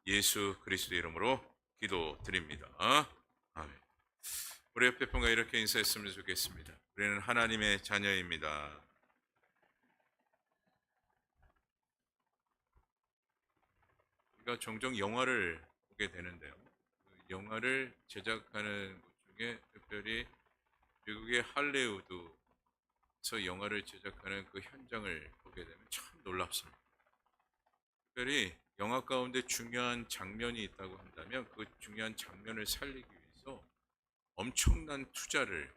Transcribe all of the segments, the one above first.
예수 그리스도 이름으로 기도드립니다. 아멘. 우리 옆에 분과 이렇게 인사했으면 좋겠습니다. 우리는 하나님의 자녀입니다. 우리가 종종 영화를 보게 되는데요. 그 영화를 제작하는 곳 중에 특별히 미국의 할리우드에서 영화를 제작하는 그 현장을 보게 되면 참 놀랍습니다. 특별히 영화 가운데 중요한 장면이 있다고 한다면 그 중요한 장면을 살리기 위해서 엄청난 투자를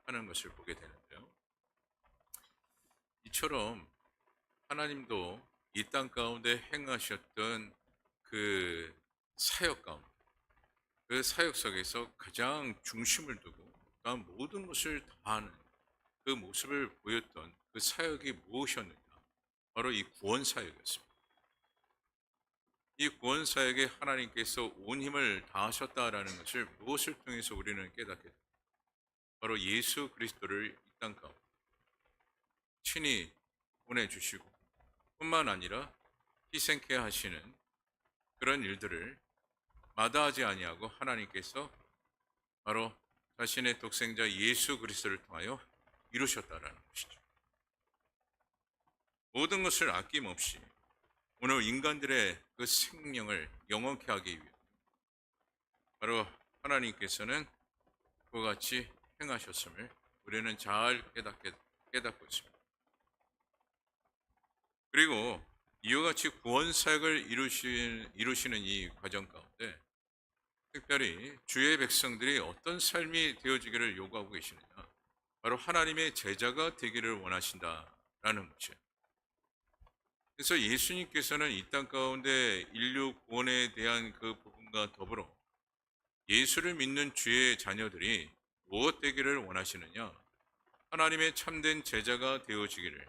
하는 것을 보게 되는데요. 이처럼 하나님도 이 땅 가운데 행하셨던 그 사역 가운데, 그 사역 속에서 가장 중심을 두고 또한 모든 것을 다하는 그 모습을 보였던 그 사역이 무엇이었느냐? 바로 이 구원 사역이었습니다. 이 구원 사역에 하나님께서 온 힘을 다하셨다라는 것을 무엇을 통해서 우리는 깨닫게 됩니다. 바로 예수 그리스도를 이 땅 가운데 친히 보내주시고 뿐만 아니라 희생케 하시는 그런 일들을 마다하지 아니하고 하나님께서 바로 자신의 독생자 예수 그리스도를 통하여 이루셨다라는 것이죠. 모든 것을 아낌없이 오늘 인간들의 그 생명을 영원케 하기 위해 바로 하나님께서는 그와 같이 행하셨음을 우리는 잘 깨닫고 있습니다. 그리고 이와 같이 구원 사역을 이루시는 이 과정 가운데 특별히 주의 백성들이 어떤 삶이 되어지기를 요구하고 계시느냐? 바로 하나님의 제자가 되기를 원하신다라는 것이에요. 그래서 예수님께서는 이 땅 가운데 인류 구원에 대한 그 부분과 더불어 예수를 믿는 주의 자녀들이 무엇 되기를 원하시느냐? 하나님의 참된 제자가 되어지기를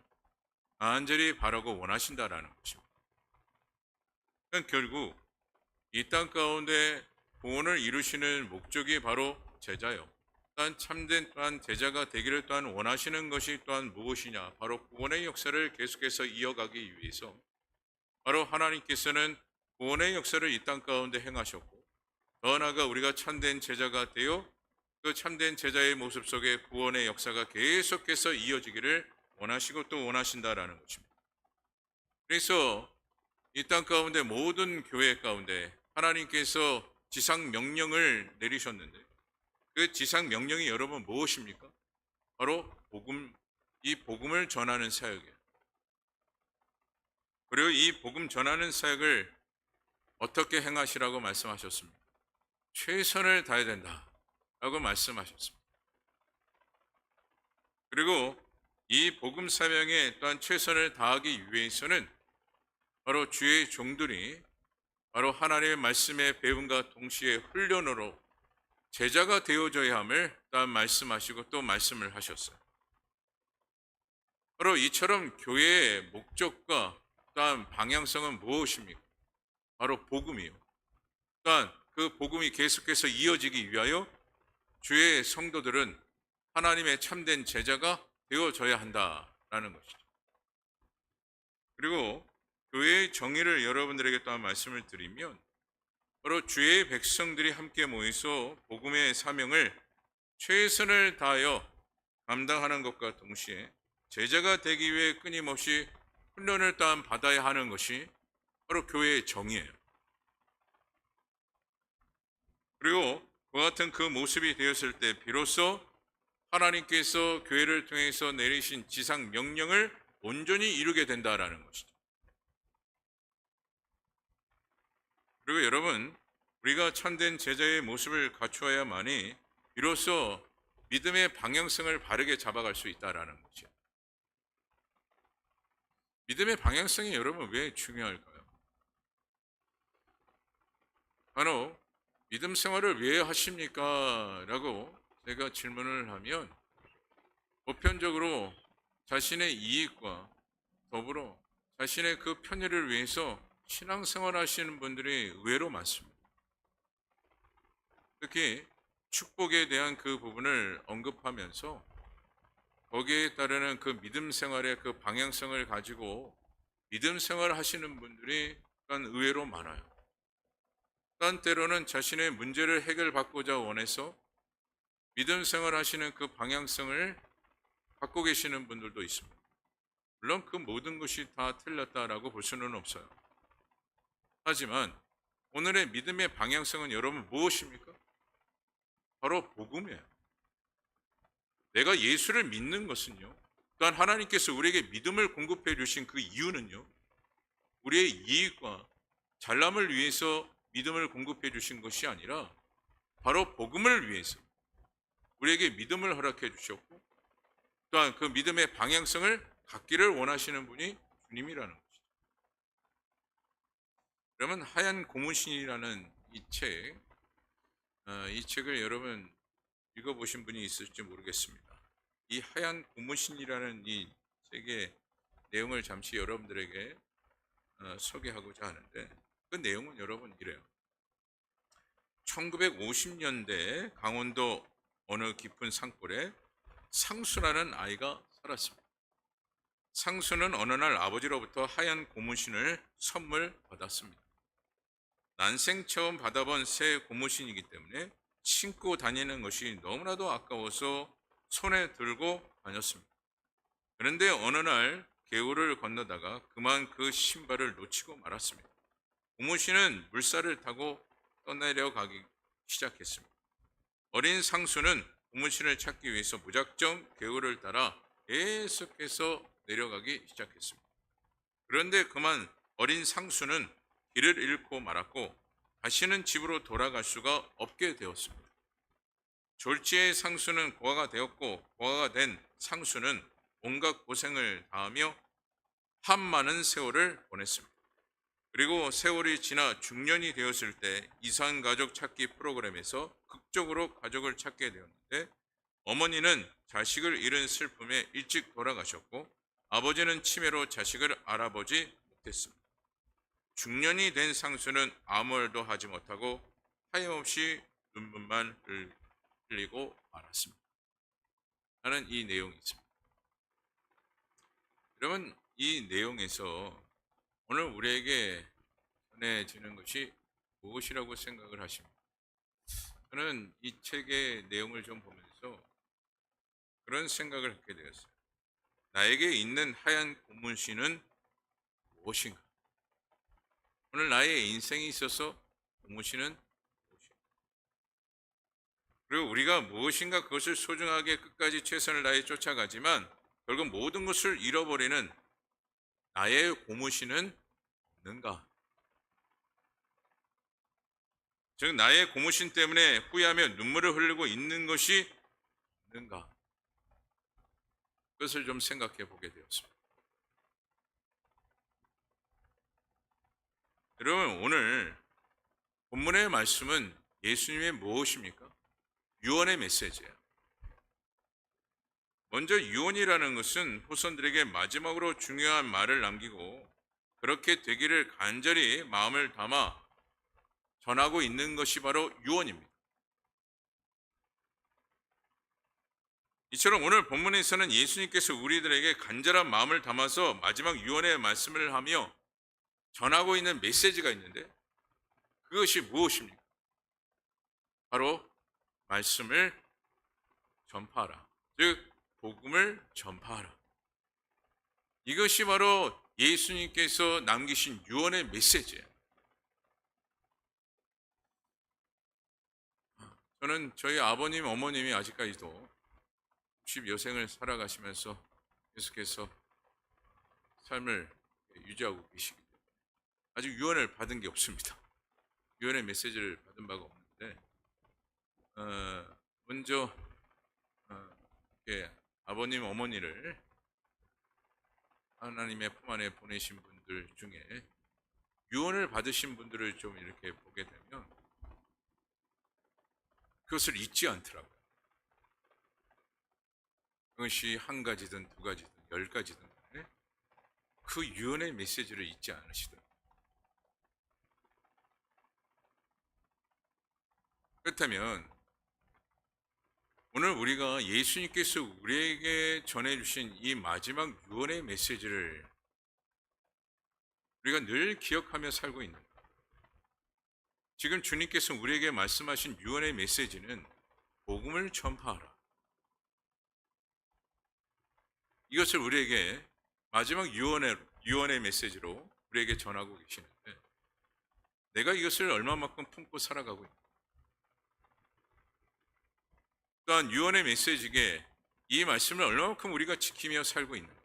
간절히 바라고 원하신다라는 것입니다. 그러니까 결국 이 땅 가운데 구원을 이루시는 목적이 바로 제자요. 또한 참된 또한 제자가 되기를 또한 원하시는 것이 또한 무엇이냐? 바로 구원의 역사를 계속해서 이어가기 위해서 바로 하나님께서는 구원의 역사를 이 땅 가운데 행하셨고 더 나아가 우리가 참된 제자가 되어 그 참된 제자의 모습 속에 구원의 역사가 계속해서 이어지기를 원하시고 또 원하신다라는 것입니다. 그래서 이 땅 가운데 모든 교회 가운데 하나님께서 지상 명령을 내리셨는데 그 지상 명령이 여러분 무엇입니까? 바로 복음, 이 복음을 전하는 사역이에요. 그리고 이 복음 전하는 사역을 어떻게 행하시라고 말씀하셨습니까? 최선을 다해야 된다라고 말씀하셨습니다. 그리고 이 복음 사명에 또한 최선을 다하기 위해서는 바로 주의 종들이 바로 하나님의 말씀의 배움과 동시에 훈련으로 제자가 되어져야 함을 또한 말씀하시고 또 말씀을 하셨어요. 바로 이처럼 교회의 목적과 또한 방향성은 무엇입니까? 바로 복음이요. 또한 그 복음이 계속해서 이어지기 위하여 주의 성도들은 하나님의 참된 제자가 되어져야 한다라는 것이죠. 그리고 교회의 정의를 여러분들에게 또한 말씀을 드리면 바로 주의 백성들이 함께 모여서 복음의 사명을 최선을 다하여 감당하는 것과 동시에 제자가 되기 위해 끊임없이 훈련을 또한 받아야 하는 것이 바로 교회의 정의예요. 그리고 그와 같은 그 모습이 되었을 때 비로소 하나님께서 교회를 통해서 내리신 지상 명령을 온전히 이루게 된다라는 것이죠. 그리고 여러분, 우리가 참된 제자의 모습을 갖추어야만이 비로소 믿음의 방향성을 바르게 잡아갈 수 있다라는 것이죠. 믿음의 방향성이 여러분 왜 중요할까요? 바로 믿음 생활을 왜 하십니까? 라고 제가 질문을 하면 보편적으로 자신의 이익과 더불어 자신의 그 편의를 위해서 신앙생활 하시는 분들이 의외로 많습니다. 특히 축복에 대한 그 부분을 언급하면서 거기에 따르는 그 믿음 생활의 그 방향성을 가지고 믿음 생활 하시는 분들이 의외로 많아요. 또한 때로는 자신의 문제를 해결받고자 원해서 믿음 생활하시는 그 방향성을 갖고 계시는 분들도 있습니다. 물론 그 모든 것이 다 틀렸다라고 볼 수는 없어요. 하지만 오늘의 믿음의 방향성은 여러분 무엇입니까? 바로 복음이에요. 내가 예수를 믿는 것은요. 또한 하나님께서 우리에게 믿음을 공급해 주신 그 이유는요. 우리의 이익과 잘남을 위해서 믿음을 공급해 주신 것이 아니라 바로 복음을 위해서 우리에게 믿음을 허락해 주셨고 또한 그 믿음의 방향성을 갖기를 원하시는 분이 주님이라는 것이죠. 그러면 하얀 고무신이라는 이 책을 여러분 읽어보신 분이 있을지 모르겠습니다. 이 하얀 고무신이라는 이 책의 내용을 잠시 여러분들에게 소개하고자 하는데 그 내용은 여러분 이래요. 1950년대 강원도 어느 깊은 산골에 상수라는 아이가 살았습니다. 상수는 어느 날 아버지로부터 하얀 고무신을 선물 받았습니다. 난생 처음 받아본 새 고무신이기 때문에 신고 다니는 것이 너무나도 아까워서 손에 들고 다녔습니다. 그런데 어느 날 개울을 건너다가 그만 그 신발을 놓치고 말았습니다. 고무신은 물살을 타고 떠내려가기 시작했습니다. 어린 상수는 고무신을 찾기 위해서 무작정 개울을 따라 계속해서 내려가기 시작했습니다. 그런데 그만 어린 상수는 길을 잃고 말았고 다시는 집으로 돌아갈 수가 없게 되었습니다. 졸지의 상수는 고아가 되었고 고아가 된 상수는 온갖 고생을 다하며 한많은 세월을 보냈습니다. 그리고 세월이 지나 중년이 되었을 때 이산 가족 찾기 프로그램에서 극적으로 가족을 찾게 되었는데 어머니는 자식을 잃은 슬픔에 일찍 돌아가셨고 아버지는 치매로 자식을 알아보지 못했습니다. 중년이 된 상수는 아무 말도 하지 못하고 하염없이 눈물만 흘리고 말았습니다. 하는 이 내용이 있습니다. 여러분 이 내용에서 오늘 우리에게 전해지는 것이 무엇이라고 생각을 하십니까? 저는 이 책의 내용을 좀 보면서 그런 생각을 하게 되었어요. 나에게 있는 하얀 고무신은 무엇인가? 오늘 나의 인생에 있어서 고무신은 무엇인가? 그리고 우리가 무엇인가 그것을 소중하게 끝까지 최선을 다해 쫓아가지만 결국 모든 것을 잃어버리는 나의 고무신은 없는가? 즉 나의 고무신 때문에 후회하며 눈물을 흘리고 있는 것이 없는가? 그것을 좀 생각해 보게 되었습니다. 여러분 오늘 본문의 말씀은 예수님의 무엇입니까? 유언의 메시지예요. 먼저 유언이라는 것은 후손들에게 마지막으로 중요한 말을 남기고 그렇게 되기를 간절히 마음을 담아 전하고 있는 것이 바로 유언입니다. 이처럼 오늘 본문에서는 예수님께서 우리들에게 간절한 마음을 담아서 마지막 유언의 말씀을 하며 전하고 있는 메시지가 있는데 그것이 무엇입니까? 바로 말씀을 전파하라. 즉 복음을 전파하라. 이것이 바로 예수님께서 남기신 유언의 메시지예요. 저는 저희 아버님, 어머님이 아직까지도 60여생을 살아가시면서 계속해서 삶을 유지하고 계시기 때문에 아직 유언을 받은 게 없습니다. 유언의 메시지를 받은 바가 없는데 먼저 이렇게 아버님, 어머니를 하나님의 품 안에 보내신 분들 중에 유언을 받으신 분들을 좀 이렇게 보게 되면 그것을 잊지 않더라고요. 그것이 한 가지든 두 가지든 10가지든 간에 그 유언의 메시지를 잊지 않으시더라고요. 그렇다면 오늘 우리가 예수님께서 우리에게 전해주신 이 마지막 유언의 메시지를 우리가 늘 기억하며 살고 있는가? 지금 주님께서 우리에게 말씀하신 유언의 메시지는 복음을 전파하라. 이것을 우리에게 마지막 유언의 메시지로 우리에게 전하고 계시는데, 내가 이것을 얼마만큼 품고 살아가고 있는가. 또한 유언의 메시지에 이 말씀을 얼마만큼 우리가 지키며 살고 있는가.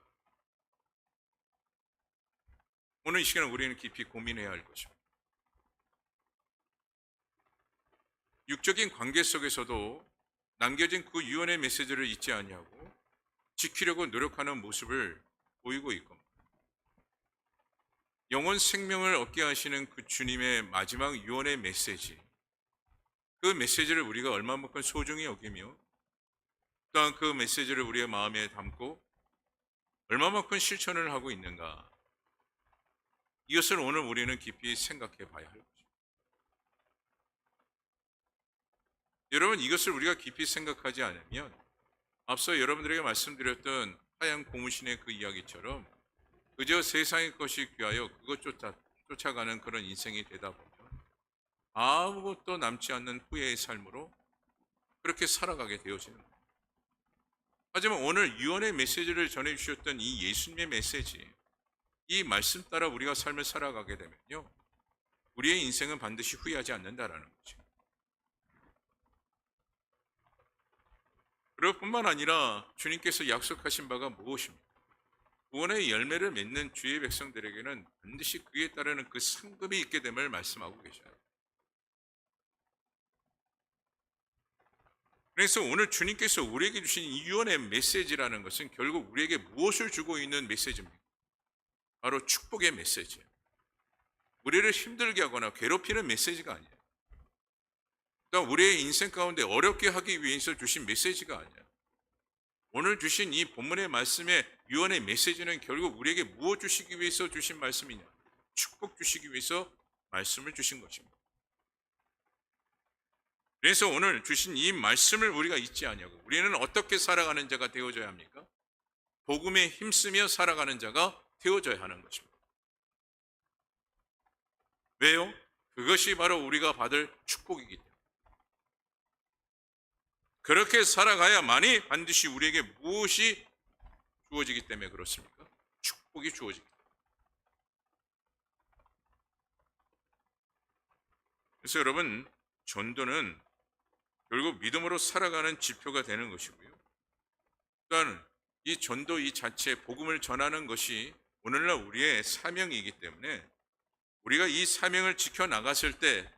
오늘 이 시간에 우리는 깊이 고민해야 할 것입니다. 육적인 관계 속에서도 남겨진 그 유언의 메시지를 잊지 아니하고 지키려고 노력하는 모습을 보이고 있고, 영원 생명을 얻게 하시는 그 주님의 마지막 유언의 메시지, 그 메시지를 우리가 얼마만큼 소중히 여기며 또한 그 메시지를 우리의 마음에 담고 얼마만큼 실천을 하고 있는가, 이것을 오늘 우리는 깊이 생각해 봐야 할 것입니다. 여러분, 이것을 우리가 깊이 생각하지 않으면 앞서 여러분들에게 말씀드렸던 하얀 고무신의 그 이야기처럼 그저 세상의 것이 귀하여 그것 쫓아가는 그런 인생이 되다 보면 아무것도 남지 않는 후회의 삶으로 그렇게 살아가게 되어지는 거예요. 하지만 오늘 유언의 메시지를 전해주셨던 이 예수님의 메시지, 이 말씀 따라 우리가 삶을 살아가게 되면요, 우리의 인생은 반드시 후회하지 않는다라는 거죠. 그럴 뿐만 아니라 주님께서 약속하신 바가 무엇입니까? 구원의 열매를 맺는 주의 백성들에게는 반드시 그에 따르는 그 상급이 있게 됨을 말씀하고 계셔요. 그래서 오늘 주님께서 우리에게 주신 이 유언의 메시지라는 것은 결국 우리에게 무엇을 주고 있는 메시지입니까? 바로 축복의 메시지예요. 우리를 힘들게 하거나 괴롭히는 메시지가 아니에요. 또한 우리의 인생 가운데 어렵게 하기 위해서 주신 메시지가 아니에요. 오늘 주신 이 본문의 말씀의 유언의 메시지는 결국 우리에게 무엇 주시기 위해서 주신 말씀이냐? 축복 주시기 위해서 말씀을 주신 것입니다. 그래서 오늘 주신 이 말씀을 우리가 잊지 아니하고 우리는 어떻게 살아가는 자가 되어져야 합니까? 복음에 힘쓰며 살아가는 자가 되어져야 하는 것입니다. 왜요? 그것이 바로 우리가 받을 축복이기 때문에. 그렇게 살아가야만이 반드시 우리에게 무엇이 주어지기 때문에 그렇습니까? 축복이 주어지기 때문에. 그래서 여러분, 전도는 결국 믿음으로 살아가는 지표가 되는 것이고요. 또한 이 전도 이 자체 복음을 전하는 것이 오늘날 우리의 사명이기 때문에 우리가 이 사명을 지켜나갔을 때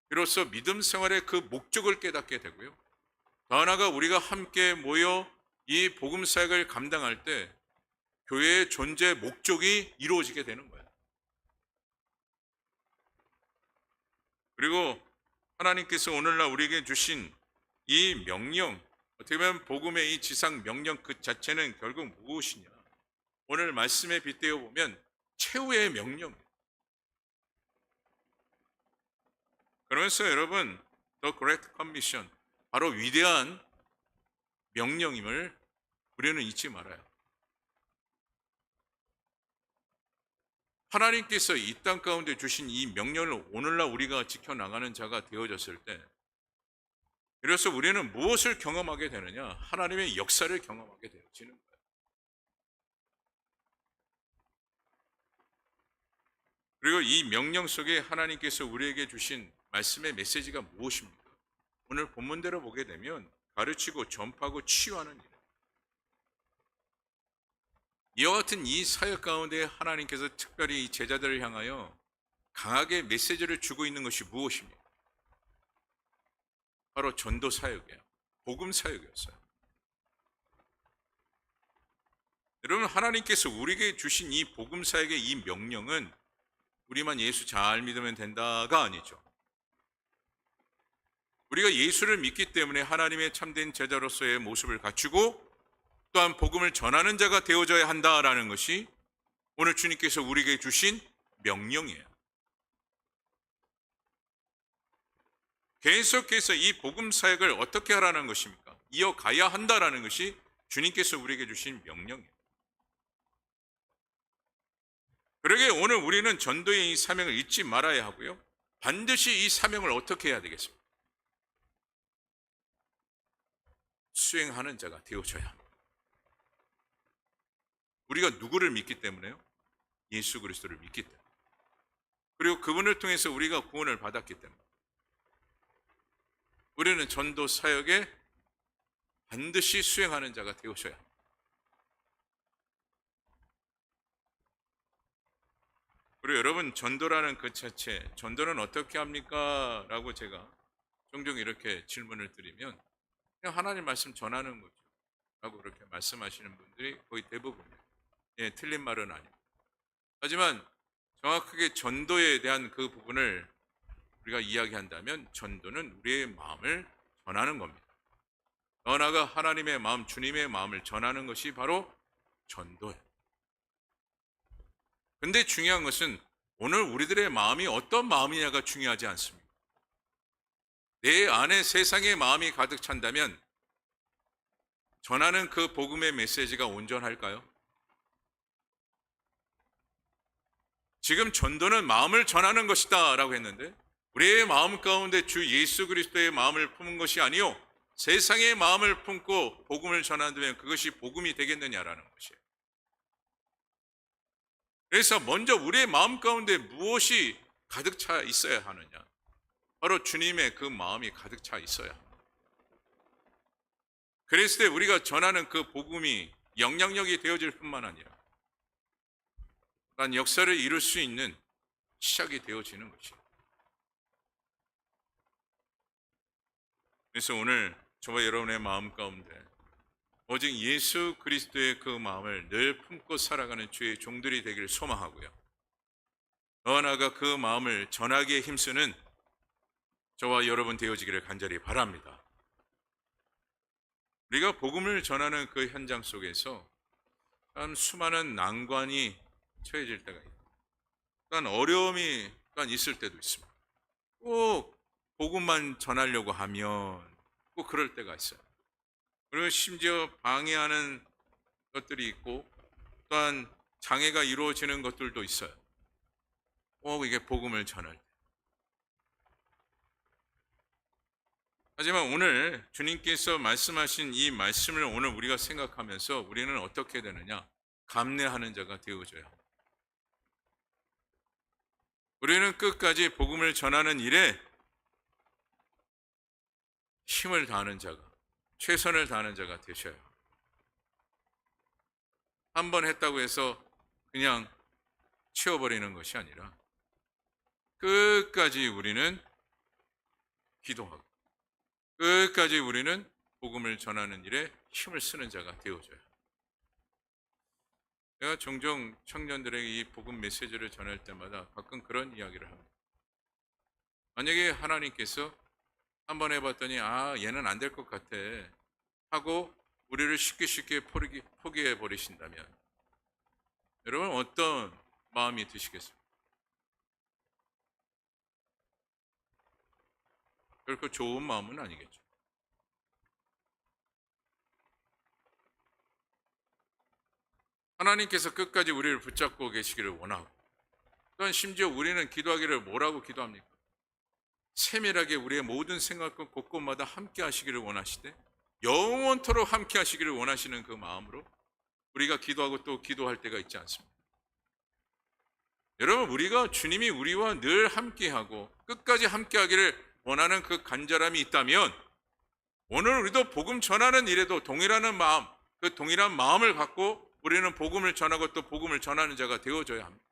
비로소 믿음 생활의 그 목적을 깨닫게 되고요. 더 나아가 우리가 함께 모여 이 복음 사역을 감당할 때 교회의 존재 목적이 이루어지게 되는 거예요. 그리고 하나님께서 오늘날 우리에게 주신 이 명령, 어떻게 보면 복음의 이 지상 명령 그 자체는 결국 무엇이냐? 오늘 말씀에 빗대어 보면 최후의 명령이에요. 그러면서 여러분, The Great Commission, 바로 위대한 명령임을 우리는 잊지 말아요. 하나님께서 이 땅 가운데 주신 이 명령을 오늘날 우리가 지켜나가는 자가 되어졌을 때 그래서 우리는 무엇을 경험하게 되느냐? 하나님의 역사를 경험하게 되어지는 거예요. 그리고 이 명령 속에 하나님께서 우리에게 주신 말씀의 메시지가 무엇입니까? 오늘 본문대로 보게 되면 가르치고 전파하고 치유하는 일. 이와 같은 이 사역 가운데 하나님께서 특별히 이 제자들을 향하여 강하게 메시지를 주고 있는 것이 무엇입니까? 바로 전도 사역이에요. 복음 사역이었어요. 여러분, 하나님께서 우리에게 주신 이 복음 사역의 이 명령은 우리만 예수 잘 믿으면 된다가 아니죠. 우리가 예수를 믿기 때문에 하나님의 참된 제자로서의 모습을 갖추고 또한 복음을 전하는 자가 되어져야 한다라는 것이 오늘 주님께서 우리에게 주신 명령이에요. 계속해서 이 복음 사역을 어떻게 하라는 것입니까? 이어가야 한다라는 것이 주님께서 우리에게 주신 명령이에요. 그러게 오늘 우리는 전도의 이 사명을 잊지 말아야 하고요. 반드시 이 사명을 어떻게 해야 되겠습니까? 수행하는 자가 되어져야 합니다. 우리가 누구를 믿기 때문에요? 예수 그리스도를 믿기 때문에. 그리고 그분을 통해서 우리가 구원을 받았기 때문에. 우리는 전도 사역에 반드시 수행하는 자가 되어져야 합니다. 그리고 여러분, 전도라는 그 자체, 전도는 어떻게 합니까? 라고 제가 종종 이렇게 질문을 드리면 그냥 하나님 말씀 전하는 거죠 라고 그렇게 말씀하시는 분들이 거의 대부분이에요. 예, 틀린 말은 아니에요. 하지만 정확하게 전도에 대한 그 부분을 우리가 이야기한다면 전도는 우리의 마음을 전하는 겁니다. 더 나아가 하나님의 마음, 주님의 마음을 전하는 것이 바로 전도예요. 근데 중요한 것은 오늘 우리들의 마음이 어떤 마음이냐가 중요하지 않습니다. 내 안에 세상의 마음이 가득 찬다면 전하는 그 복음의 메시지가 온전할까요? 지금 전도는 마음을 전하는 것이다 라고 했는데 우리의 마음 가운데 주 예수 그리스도의 마음을 품은 것이 아니요 세상의 마음을 품고 복음을 전한다면 그것이 복음이 되겠느냐라는 것이에요. 그래서 먼저 우리의 마음 가운데 무엇이 가득 차 있어야 하느냐? 바로 주님의 그 마음이 가득 차 있어야 합니다. 그랬을 때 우리가 전하는 그 복음이 영향력이 되어질 뿐만 아니라 역사를 이룰 수 있는 시작이 되어지는 것이에요. 그래서 오늘 저와 여러분의 마음 가운데 오직 예수 그리스도의 그 마음을 늘 품고 살아가는 주의 종들이 되기를 소망하고요. 더 나아가 그 마음을 전하기에 힘쓰는 저와 여러분 되어지기를 간절히 바랍니다. 우리가 복음을 전하는 그 현장 속에서 단 수많은 난관이 처해질 때가 있고 단 어려움이 단 있을 때도 있습니다. 꼭 복음만 전하려고 하면 꼭 그럴 때가 있어요. 그리고 심지어 방해하는 것들이 있고 또한 장애가 이루어지는 것들도 있어요. 꼭 이게 복음을 전할 때. 하지만 오늘 주님께서 말씀하신 이 말씀을 오늘 우리가 생각하면서 우리는 어떻게 되느냐? 감내하는 자가 되어져야 합니다. 우리는 끝까지 복음을 전하는 일에 힘을 다하는 자가, 최선을 다하는 자가 되셔야 합니다. 한 번 했다고 해서 그냥 치워버리는 것이 아니라 끝까지 우리는 기도하고 끝까지 우리는 복음을 전하는 일에 힘을 쓰는 자가 되어줘야 합니다. 제가 종종 청년들에게 이 복음 메시지를 전할 때마다 가끔 그런 이야기를 합니다. 만약에 하나님께서 한번 해봤더니 얘는 안 될 것 같아 하고 우리를 쉽게 포기해 버리신다면 여러분 어떤 마음이 드시겠습니까? 결코 좋은 마음은 아니겠죠. 하나님께서 끝까지 우리를 붙잡고 계시기를 원하고 또한 심지어 우리는 기도하기를 뭐라고 기도합니까? 세밀하게 우리의 모든 생각과 곳곳마다 함께 하시기를 원하시되 영원토록 함께 하시기를 원하시는 그 마음으로 우리가 기도하고 또 기도할 때가 있지 않습니까? 여러분 우리가 주님이 우리와 늘 함께하고 끝까지 함께하기를 원하는 그 간절함이 있다면 오늘 우리도 복음 전하는 일에도 동일한 마음, 그 동일한 마음을 갖고 우리는 복음을 전하고 또 복음을 전하는 자가 되어줘야 합니다.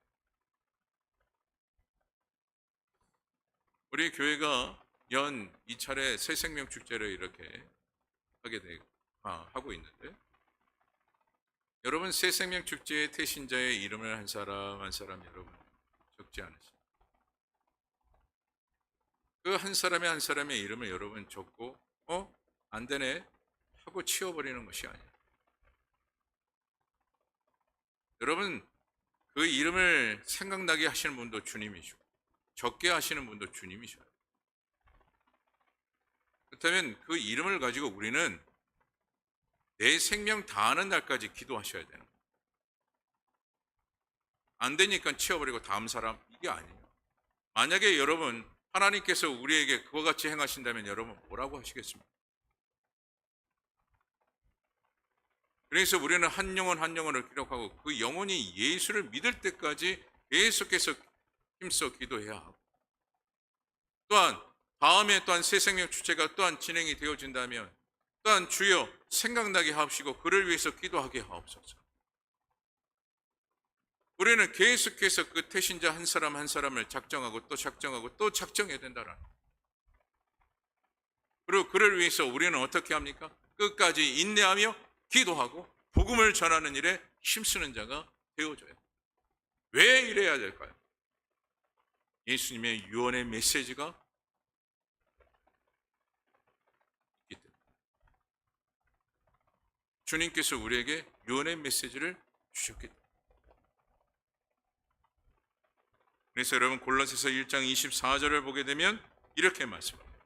우리 교회가 연 2차례 새생명 축제를 이렇게 하고 있는데 여러분 새생명 축제의 태신자의 이름을 한 사람 한 사람 여러분 적지 않으십니까? 그 한 사람의 한 사람의 이름을 여러분 적고 안 되네 하고 치워버리는 것이 아니에요. 여러분 그 이름을 생각나게 하시는 분도 주님이시고 적게 하시는 분도 주님이셔요. 그렇다면 그 이름을 가지고 우리는 내 생명 다하는 날까지 기도하셔야 되는 거예요. 안 되니까 치워버리고 다음 사람 이게 아니에요. 만약에 여러분 하나님께서 우리에게 그와 같이 행하신다면 여러분 뭐라고 하시겠습니까? 그래서 우리는 한 영혼 한 영혼을 기록하고 그 영혼이 예수를 믿을 때까지 계속해서 힘써 기도해야 하고, 또한 다음에 또한 새 생명 주체가 또한 진행이 되어진다면 또한 주여 생각나게 하옵시고 그를 위해서 기도하게 하옵소서. 우리는 계속해서 그 태신자 한 사람 한 사람을 작정하고 또 작정하고 또 작정해야 된다는. 그리고 그를 위해서 우리는 어떻게 합니까? 끝까지 인내하며 기도하고 복음을 전하는 일에 힘쓰는 자가 되어져요. 왜 이래야 될까요? 예수님의 유언의 메시지가 있기 때문에. 주님께서 우리에게 유언의 메시지를 주셨기 때문에. 그래서 여러분 골로새서 1장 24절을 보게 되면 이렇게 말씀합니다.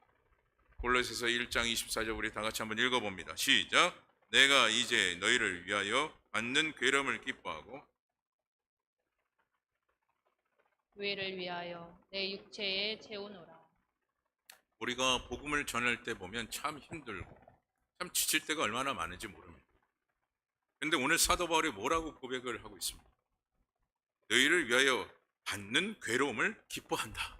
골로새서 1장 24절 우리 다 같이 한번 읽어봅니다. 시작. 내가 이제 너희를 위하여 받는 괴로움을 기뻐하고 교회를 위하여 내 육체에 채우노라. 우리가 복음을 전할 때 보면 참 힘들고 참 지칠 때가 얼마나 많은지 모릅니다. 그런데 오늘 사도 바울이 뭐라고 고백을 하고 있습니다. 너희를 위하여 받는 괴로움을 기뻐한다.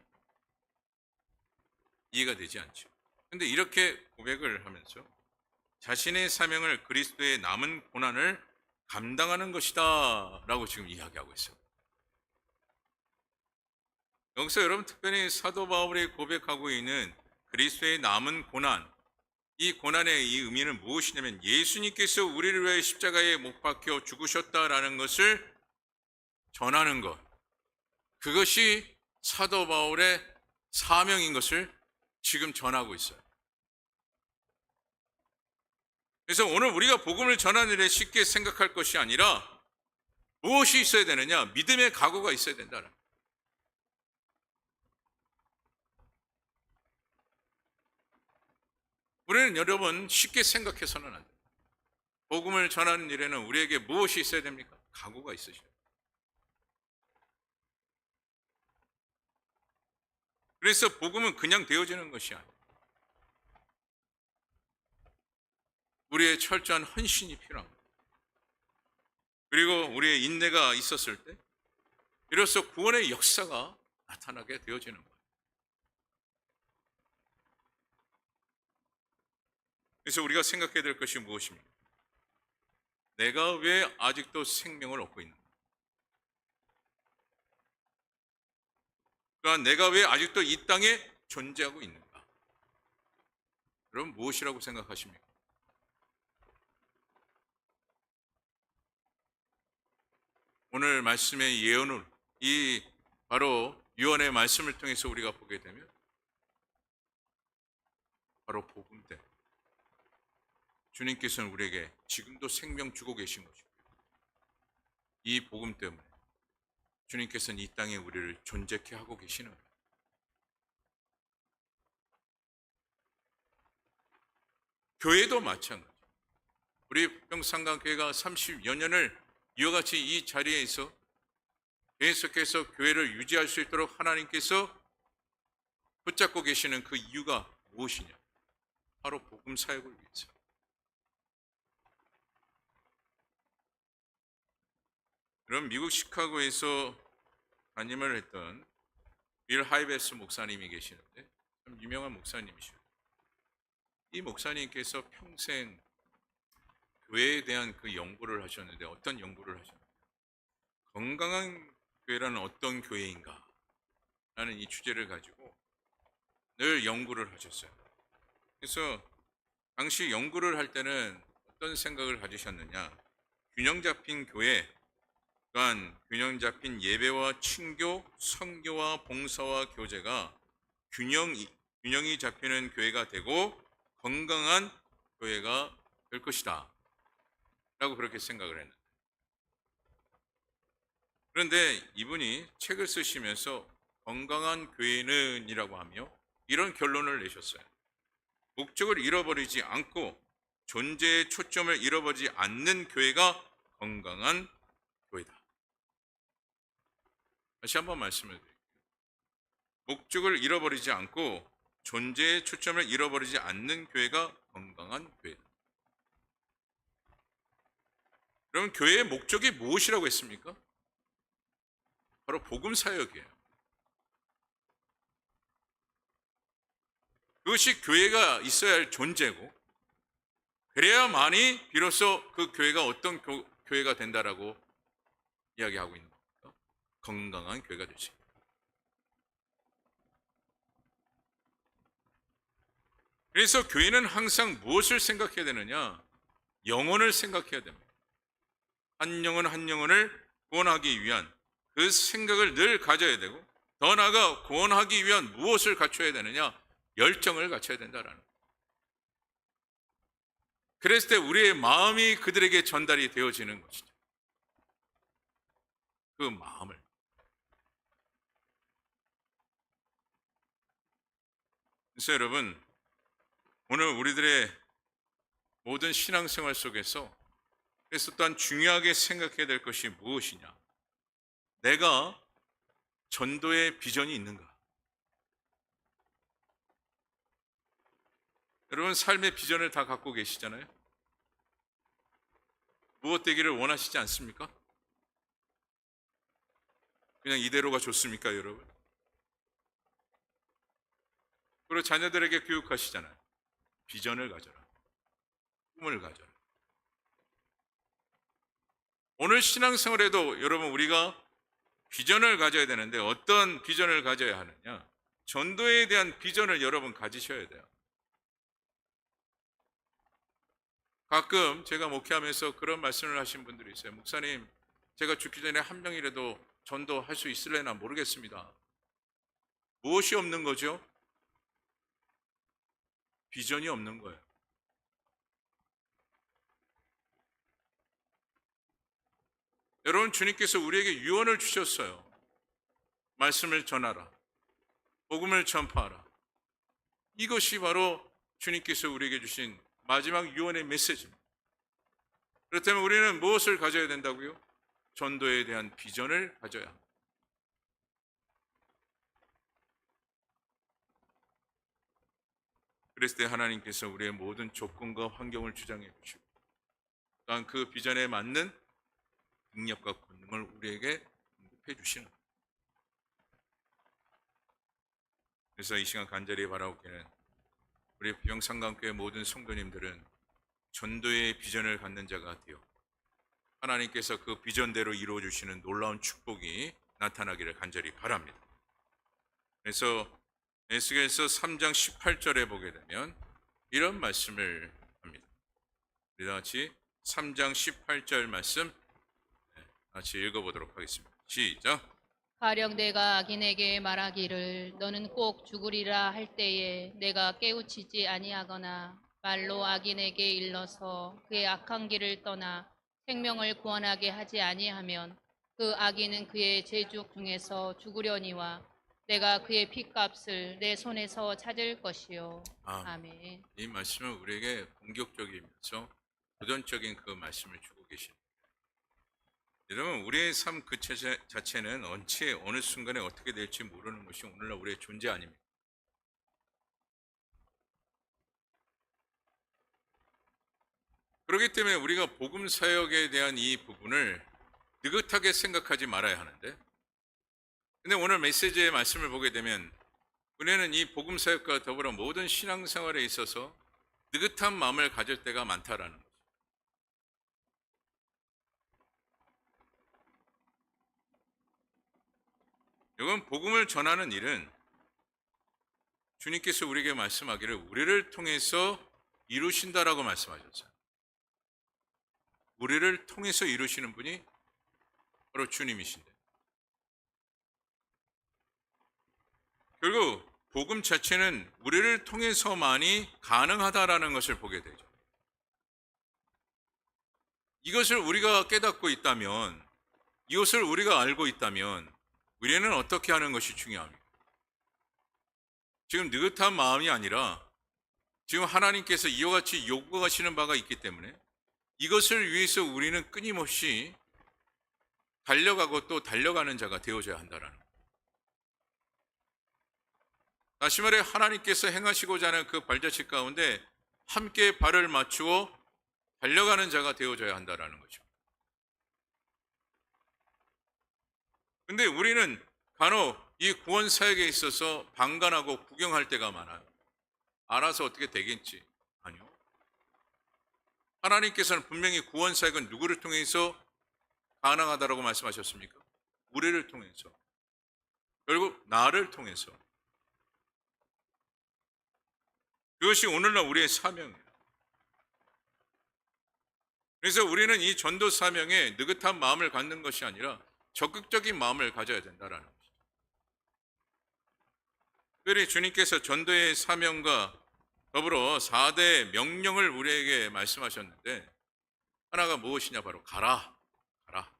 이해가 되지 않죠. 그런데 이렇게 고백을 하면서 자신의 사명을 그리스도의 남은 고난을 감당하는 것이다 라고 지금 이야기하고 있어요. 여기서 여러분 특별히 사도 바울이 고백하고 있는 그리스도의 남은 고난, 이 고난의 이 의미는 무엇이냐면 예수님께서 우리를 위해 십자가에 못 박혀 죽으셨다라는 것을 전하는 것, 그것이 사도 바울의 사명인 것을 지금 전하고 있어요. 그래서 오늘 우리가 복음을 전하는 일에 쉽게 생각할 것이 아니라 무엇이 있어야 되느냐? 믿음의 각오가 있어야 된다는. 우리는 여러분 쉽게 생각해서는 안 돼요. 복음을 전하는 일에는 우리에게 무엇이 있어야 됩니까? 각오가 있으셔야 돼요. 그래서 복음은 그냥 되어지는 것이 아니에요. 우리의 철저한 헌신이 필요한 거예요. 그리고 우리의 인내가 있었을 때 비로소 구원의 역사가 나타나게 되어지는 거예요. 그래서 우리가 생각해야 될 것이 무엇입니까? 내가 왜 아직도 생명을 얻고 있는가? 또한 내가 왜 아직도 이 땅에 존재하고 있는가? 그럼 무엇이라고 생각하십니까? 오늘 말씀의 예언을 이 바로 유언의 말씀을 통해서 우리가 보게 되면 바로 복음 때문에 주님께서는 우리에게 지금도 생명 주고 계신 것이고 이 복음 때문에 주님께서는 이 땅에 우리를 존재케 하고 계시는 거예요. 교회도 마찬가지. 우리 부평상강교회가 30여 년을 이와 같이 이 자리에서 계속해서 교회를 유지할 수 있도록 하나님께서 붙잡고 계시는 그 이유가 무엇이냐? 바로 복음 사역을 위해서. 그럼 미국 시카고에서 담임을 했던 빌 하이베스 목사님이 계시는데 참 유명한 목사님이시죠. 이 목사님께서 평생 교회에 대한 그 연구를 하셨는데 어떤 연구를 하셨나요? 건강한 교회라는 어떤 교회인가? 라는 이 주제를 가지고 늘 연구를 하셨어요. 그래서 당시 연구를 할 때는 어떤 생각을 가지셨느냐? 균형 잡힌 교회, 또한 균형 잡힌 예배와 친교, 선교와 봉사와 교제가 균형이 잡히는 교회가 되고 건강한 교회가 될 것이다 라고 그렇게 생각을 했는데, 그런데 이분이 책을 쓰시면서 건강한 교회는 이라고 하며 이런 결론을 내셨어요. 목적을 잃어버리지 않고 존재의 초점을 잃어버리지 않는 교회가 건강한 교회다. 다시 한번 말씀을 드릴게요. 목적을 잃어버리지 않고 존재의 초점을 잃어버리지 않는 교회가 건강한 교회다. 그럼 교회의 목적이 무엇이라고 했습니까? 바로 복음 사역이에요. 그것이 교회가 있어야 할 존재고, 그래야만이 비로소 그 교회가 어떤 교회가 된다라고 이야기하고 있는 겁니다. 건강한 교회가 되지. 그래서 교회는 항상 무엇을 생각해야 되느냐? 영혼을 생각해야 됩니다. 한 영혼 한 영혼을 구원하기 위한 그 생각을 늘 가져야 되고, 더 나아가 구원하기 위한 무엇을 갖춰야 되느냐? 열정을 갖춰야 된다라는 거예요. 그랬을 때 우리의 마음이 그들에게 전달이 되어지는 것이죠. 그 마음을. 그래서 여러분, 오늘 우리들의 모든 신앙생활 속에서 그래서 또한 중요하게 생각해야 될 것이 무엇이냐? 내가 전도의 비전이 있는가? 여러분, 삶의 비전을 다 갖고 계시잖아요? 무엇 되기를 원하시지 않습니까? 그냥 이대로가 좋습니까, 여러분? 그리고 자녀들에게 교육하시잖아요. 비전을 가져라. 꿈을 가져라. 오늘 신앙생활에도 여러분 우리가 비전을 가져야 되는데 어떤 비전을 가져야 하느냐? 전도에 대한 비전을 여러분 가지셔야 돼요. 가끔 제가 목회하면서 그런 말씀을 하신 분들이 있어요. 목사님, 제가 죽기 전에 한 명이라도 전도할 수 있을래나 모르겠습니다. 무엇이 없는 거죠? 비전이 없는 거예요. 여러분, 주님께서 우리에게 유언을 주셨어요. 말씀을 전하라. 복음을 전파하라. 이것이 바로 주님께서 우리에게 주신 마지막 유언의 메시지입니다. 그렇다면 우리는 무엇을 가져야 된다고요? 전도에 대한 비전을 가져야 합니다. 그랬을 때 하나님께서 우리의 모든 조건과 환경을 주장해 주시고 또한 그 비전에 맞는 능력과 권능을 우리에게 공급해 주시는 거예요. 그래서 이 시간 간절히 바라옵기는 우리 비영상강교회 모든 성도님들은 전도의 비전을 갖는 자가 되어 하나님께서 그 비전대로 이루어 주시는 놀라운 축복이 나타나기를 간절히 바랍니다. 그래서 에스겔서 3장 18절에 보게 되면 이런 말씀을 합니다. 우리 다 같이 3장 18절 말씀 같이 읽어보도록 하겠습니다. 시작. 가령 내가 악인에게 말하기를 너는 꼭 죽으리라 할 때에 내가 깨우치지 아니하거나 말로 악인에게 일러서 그의 악한 길을 떠나 생명을 구원하게 하지 아니하면 그 악인은 그의 제족 중에서 죽으려니와 내가 그의 핏값을 내 손에서 찾을 것이요. 아멘. 이 말씀은 우리에게 공격적이면서 도전적인 그 말씀을 주고 계십니다. 여러분, 우리의 삶 그 자체는 언제 어느 순간에 어떻게 될지 모르는 것이 오늘날 우리의 존재 아닙니까? 그렇기 때문에 우리가 복음 사역에 대한 이 부분을 느긋하게 생각하지 말아야 하는데, 근데 오늘 메시지의 말씀을 보게 되면 우리는 이 복음 사역과 더불어 모든 신앙생활에 있어서 느긋한 마음을 가질 때가 많다라는 거죠. 이건 복음을 전하는 일은 주님께서 우리에게 말씀하기를 우리를 통해서 이루신다라고 말씀하셨어요. 우리를 통해서 이루시는 분이 바로 주님이신데, 결국 복음 자체는 우리를 통해서만이 가능하다라는 것을 보게 되죠. 이것을 우리가 깨닫고 있다면, 이것을 우리가 알고 있다면 우리는 어떻게 하는 것이 중요합니다. 지금 느긋한 마음이 아니라 지금 하나님께서 이와 같이 요구하시는 바가 있기 때문에 이것을 위해서 우리는 끊임없이 달려가고 또 달려가는 자가 되어져야 한다는 거예요. 다시 말해 하나님께서 행하시고자 하는 그 발자취 가운데 함께 발을 맞추어 달려가는 자가 되어져야 한다라는 것입니다. 근데 우리는 간혹 이 구원 사역에 있어서 방관하고 구경할 때가 많아요. 알아서 어떻게 되겠지? 아니요. 하나님께서는 분명히 구원 사역은 누구를 통해서 가능하다라고 말씀하셨습니까? 우리를 통해서. 결국 나를 통해서. 그것이 오늘날 우리의 사명이에요. 그래서 우리는 이 전도 사명에 느긋한 마음을 갖는 것이 아니라 적극적인 마음을 가져야 된다라는 것이죠. 특별히 주님께서 전도의 사명과 더불어 4대 명령을 우리에게 말씀하셨는데 하나가 무엇이냐? 바로 가라, 가라.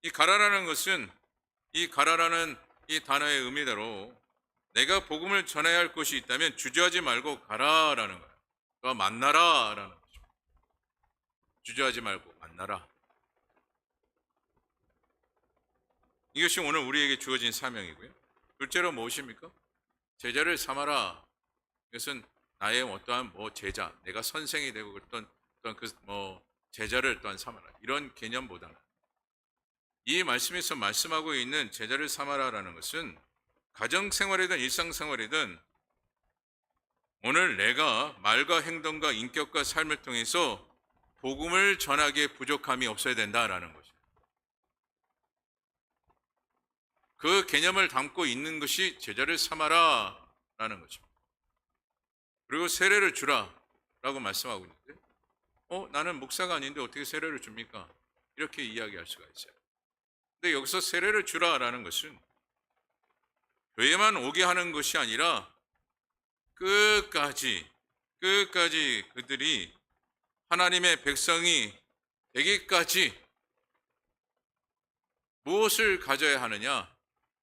이 가라라는 것은 이 가라라는 이 단어의 의미대로 내가 복음을 전해야 할 곳이 있다면 주저하지 말고 가라라는 거예요. 또 만나라라는 거죠. 주저하지 말고 만나라. 이것이 오늘 우리에게 주어진 사명이고요. 둘째로 무엇입니까? 제자를 삼아라. 이것은 나의 어떠한 제자, 내가 선생이 되고 어떤 그 제자를 또한 삼아라. 이런 개념보다는 이 말씀에서 말씀하고 있는 제자를 삼아라라는 것은 가정생활이든 일상생활이든 오늘 내가 말과 행동과 인격과 삶을 통해서 복음을 전하기에 부족함이 없어야 된다라는 것이에요. 그 개념을 담고 있는 것이 제자를 삼아라라는 것입니다. 그리고 세례를 주라라고 말씀하고 있는데 나는 목사가 아닌데 어떻게 세례를 줍니까? 이렇게 이야기할 수가 있어요. 근데 여기서 세례를 주라라는 것은 교회만 오게 하는 것이 아니라 끝까지 그들이 하나님의 백성이 되기까지 무엇을 가져야 하느냐?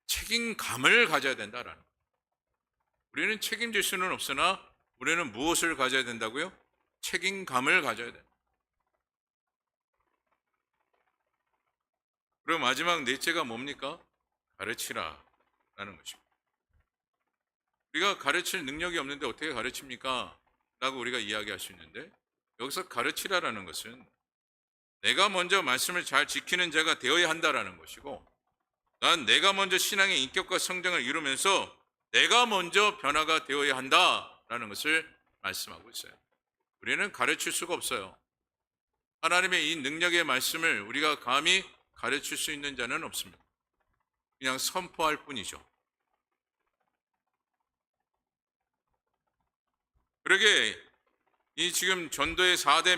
책임감을 가져야 된다라는 거예요. 우리는 책임질 수는 없으나 우리는 무엇을 가져야 된다고요? 책임감을 가져야 된다. 그리고 마지막 넷째가 뭡니까? 가르치라 라는 것입니다. 우리가 가르칠 능력이 없는데 어떻게 가르칩니까? 라고 우리가 이야기할 수 있는데 여기서 가르치라라는 것은 내가 먼저 말씀을 잘 지키는 자가 되어야 한다라는 것이고 난 내가 먼저 신앙의 인격과 성장을 이루면서 내가 먼저 변화가 되어야 한다라는 것을 말씀하고 있어요. 우리는 가르칠 수가 없어요. 하나님의 이 능력의 말씀을 우리가 감히 가르칠 수 있는 자는 없습니다. 그냥 선포할 뿐이죠. 그러게 이 지금 전도의 4대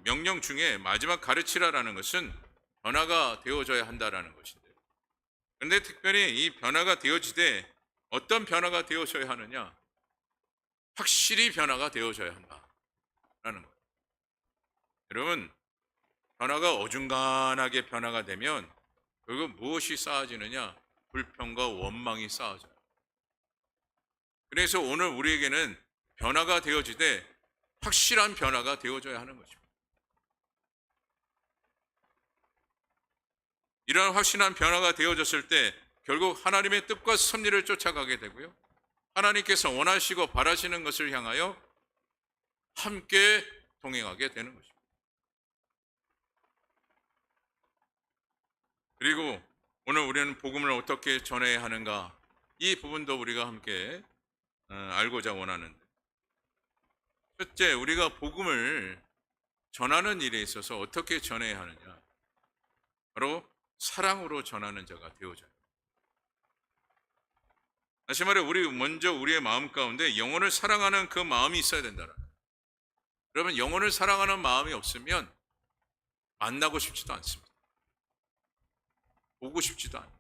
명령 중에 마지막 가르치라라는 것은 변화가 되어져야 한다라는 것인데 그런데 특별히 이 변화가 되어지되 어떤 변화가 되어져야 하느냐? 확실히 변화가 되어져야 한다라는 거예요. 여러분 변화가 어중간하게 변화가 되면 결국 무엇이 쌓아지느냐? 불평과 원망이 쌓아져요. 그래서 오늘 우리에게는 변화가 되어지되 확실한 변화가 되어져야 하는 것입니다. 이러한 확실한 변화가 되어졌을 때 결국 하나님의 뜻과 섭리를 쫓아가게 되고요. 하나님께서 원하시고 바라시는 것을 향하여 함께 동행하게 되는 것입니다. 그리고 오늘 우리는 복음을 어떻게 전해야 하는가 이 부분도 우리가 함께 알고자 원하는데 첫째 우리가 복음을 전하는 일에 있어서 어떻게 전해야 하느냐 바로 사랑으로 전하는 자가 되어져요. 다시 말해 우리 먼저 우리의 마음 가운데 영혼을 사랑하는 그 마음이 있어야 된다. 여러분 영혼을 사랑하는 마음이 없으면 만나고 싶지도 않습니다. 보고 싶지도 않아요.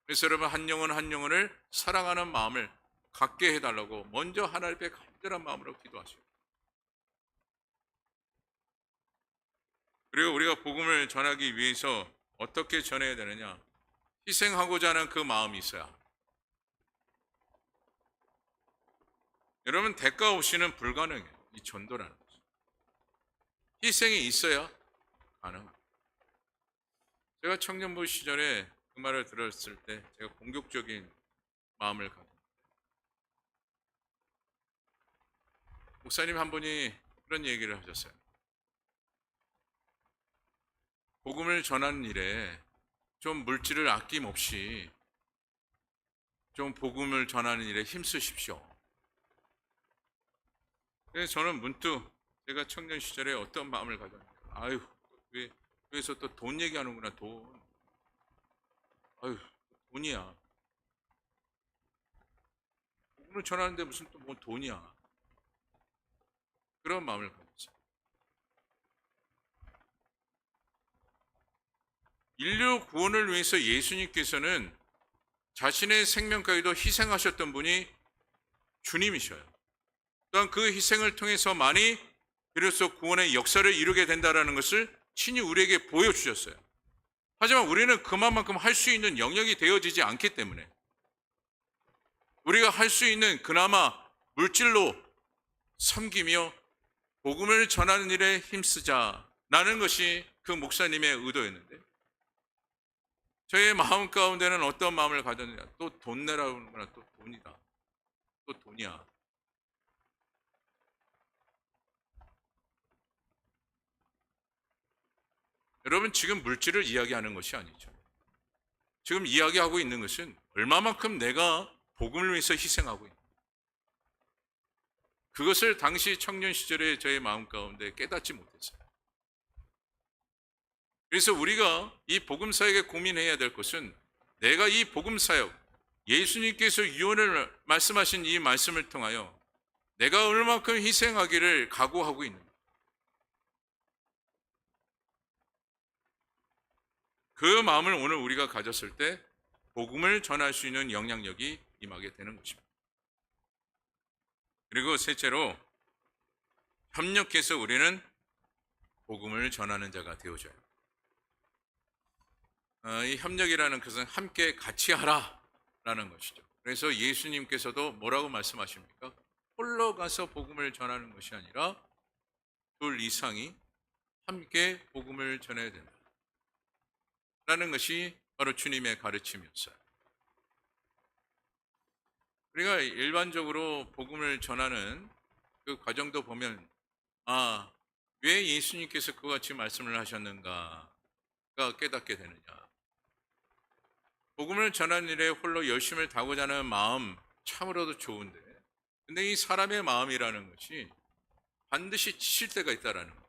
그래서 여러분 한 영혼 한 영혼을 사랑하는 마음을 갖게 해달라고 먼저 하나님께 간절한 마음으로 기도하시고 그리고 우리가 복음을 전하기 위해서 어떻게 전해야 되느냐 희생하고자 하는 그 마음이 있어야 합니다. 여러분 대가 없이는 불가능해요. 이 전도라는 것이 희생이 있어야 가능합니다. 제가 청년부 시절에 그 말을 들었을 때 제가 공격적인 마음을 갖고, 목사님 한 분이 그런 얘기를 하셨어요. 복음을 전하는 일에 좀 물질을 아낌없이 좀 복음을 전하는 일에 힘쓰십시오. 그래서 저는 문득 제가 청년 시절에 어떤 마음을 가졌는가. 아유, 왜, 그래서 또 돈 얘기하는구나, 돈. 아유, 돈이야. 복음을 전하는데 무슨 또 뭐 돈이야. 그런 마음을 가졌어요. 인류 구원을 위해서 예수님께서는 자신의 생명까지도 희생하셨던 분이 주님이셔요. 또한 그 희생을 통해서 많이 비로소 구원의 역사를 이루게 된다는 것을 친히 우리에게 보여주셨어요. 하지만 우리는 그만큼 할 수 있는 영역이 되어지지 않기 때문에 우리가 할 수 있는 그나마 물질로 섬기며 복음을 전하는 일에 힘쓰자라는 것이 그 목사님의 의도였는데, 저의 마음 가운데는 어떤 마음을 가졌느냐. 또 돈 내라고 하는구나. 또 돈이다. 또 돈이야. 여러분, 지금 물질을 이야기하는 것이 아니죠. 지금 이야기하고 있는 것은 얼마만큼 내가 복음을 위해서 희생하고 있는, 그것을 당시 청년 시절에 저의 마음 가운데 깨닫지 못했어요. 그래서 우리가 이 복음 사역에 고민해야 될 것은, 내가 이 복음 사역, 예수님께서 유언을 말씀하신 이 말씀을 통하여 내가 얼마만큼 희생하기를 각오하고 있는가. 그 마음을 오늘 우리가 가졌을 때 복음을 전할 수 있는 영향력이 임하게 되는 것입니다. 그리고 셋째로, 협력해서 우리는 복음을 전하는 자가 되어줘야 합니다. 이 협력이라는 것은 함께 같이 하라라는 것이죠. 그래서 예수님께서도 뭐라고 말씀하십니까? 홀로 가서 복음을 전하는 것이 아니라 둘 이상이 함께 복음을 전해야 된다 라는 것이 바로 주님의 가르침이었어요. 우리가 일반적으로 복음을 전하는 그 과정도 보면, 왜 예수님께서 그같이 말씀을 하셨는가가 깨닫게 되느냐. 복음을 전하는 일에 홀로 열심을 다하고자 하는 마음 참으로도 좋은데, 근데 이 사람의 마음이라는 것이 반드시 지칠 때가 있다라는 거예요.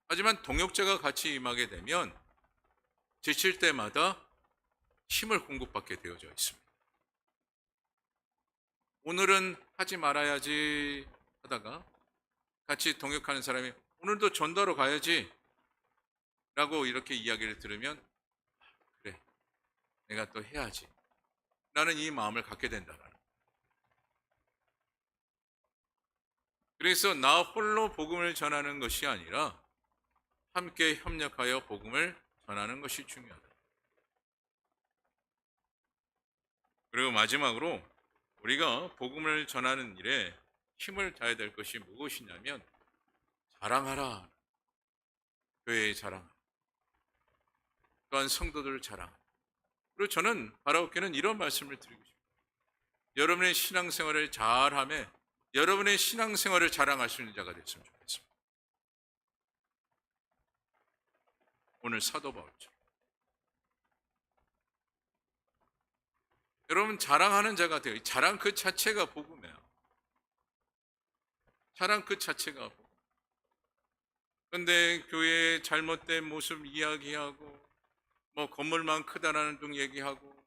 하지만 동역자가 같이 임하게 되면 지칠 때마다 힘을 공급받게 되어져 있습니다. 오늘은 하지 말아야지 하다가 같이 동역하는 사람이 오늘도 전도하러 가야지 라고 이렇게 이야기를 들으면, 그래, 내가 또 해야지 라는 이 마음을 갖게 된다는 거예요. 그래서 나 홀로 복음을 전하는 것이 아니라 함께 협력하여 복음을 전하는 것이 중요하다. 그리고 마지막으로, 우리가 복음을 전하는 일에 힘을 다해야 될 것이 무엇이냐면, 자랑하라. 교회의 자랑, 또한 성도들 자랑. 그리고 저는 바라옵게는 이런 말씀을 드리고 싶어요. 여러분의 신앙생활을 잘하며 여러분의 신앙생활을 자랑할 수 있는 자가 됐으면 좋겠습니다. 오늘 사도 바울처럼 여러분 자랑하는 자가 되어, 자랑 그 자체가 복음이에요. 자랑 그 자체가 복음. 그런데 교회의 잘못된 모습 이야기하고, 뭐 건물만 크다라는 등 얘기하고,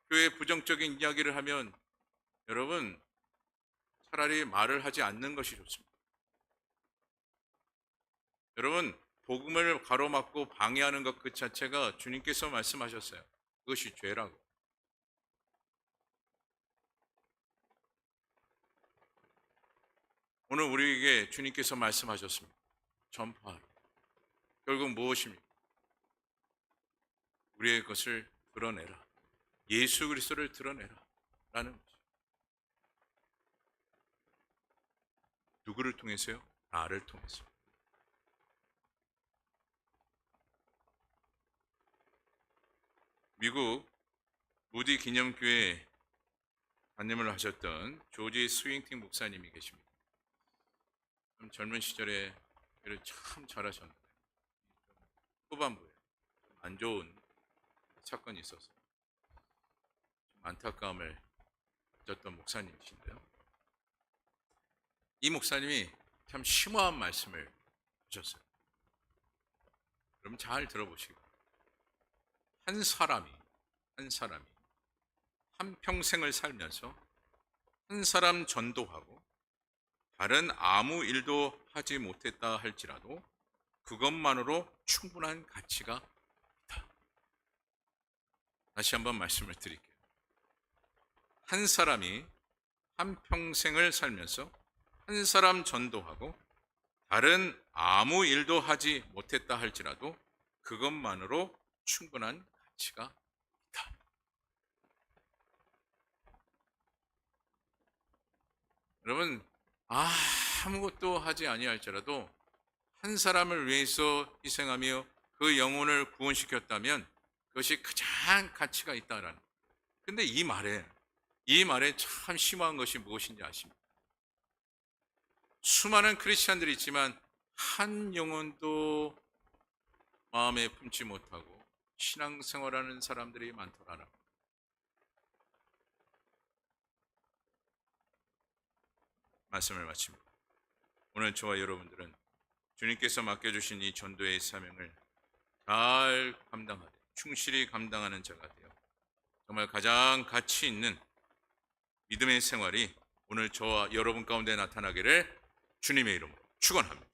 교회 부정적인 이야기를 하면 여러분 차라리 말을 하지 않는 것이 좋습니다. 여러분, 복음을 가로막고 방해하는 것 그 자체가 주님께서 말씀하셨어요. 그것이 죄라고. 오늘 우리에게 주님께서 말씀하셨습니다. 전파하라. 결국 무엇입니까? 우리의 것을 드러내라. 예수 그리스도를 드러내라 라는 거죠. 누구를 통해서요? 나를 통해서. 미국 무디 기념교회 담임을 하셨던 조지 스윙팅 목사님이 계십니다. 좀 젊은 시절에 교회를 참 잘하셨는데 후반부에 좀 안 좋은 사건이 있어서 좀 안타까움을 가졌던 목사님이신데요. 이 목사님이 참 심오한 말씀을 하셨어요. 그럼 잘 들어보시기 바랍니다. 한 사람이 한 평생을 살면서 한 사람 전도하고 다른 아무 일도 하지 못했다 할지라도 그것만으로 충분한 가치가 있다. 다시 한번 말씀을 드릴게요. 한 사람이 한 평생을 살면서 한 사람 전도하고 다른 아무 일도 하지 못했다 할지라도 그것만으로 충분한 가치가 있다. 여러분, 아무것도 하지 아니할지라도 한 사람을 위해서 희생하며 그 영혼을 구원시켰다면 그것이 가장 가치가 있다라는. 근데 이 말에 참 심오한 것이 무엇인지 아십니까? 수많은 크리스찬들이 있지만 한 영혼도 마음에 품지 못하고 신앙생활하는 사람들이 많더라라. 말씀을 마칩니다. 오늘 저와 여러분들은 주님께서 맡겨주신 이 전도의 사명을 잘 감당하되 충실히 감당하는 자가 되어 정말 가장 가치 있는 믿음의 생활이 오늘 저와 여러분 가운데 나타나기를 주님의 이름으로 축원합니다.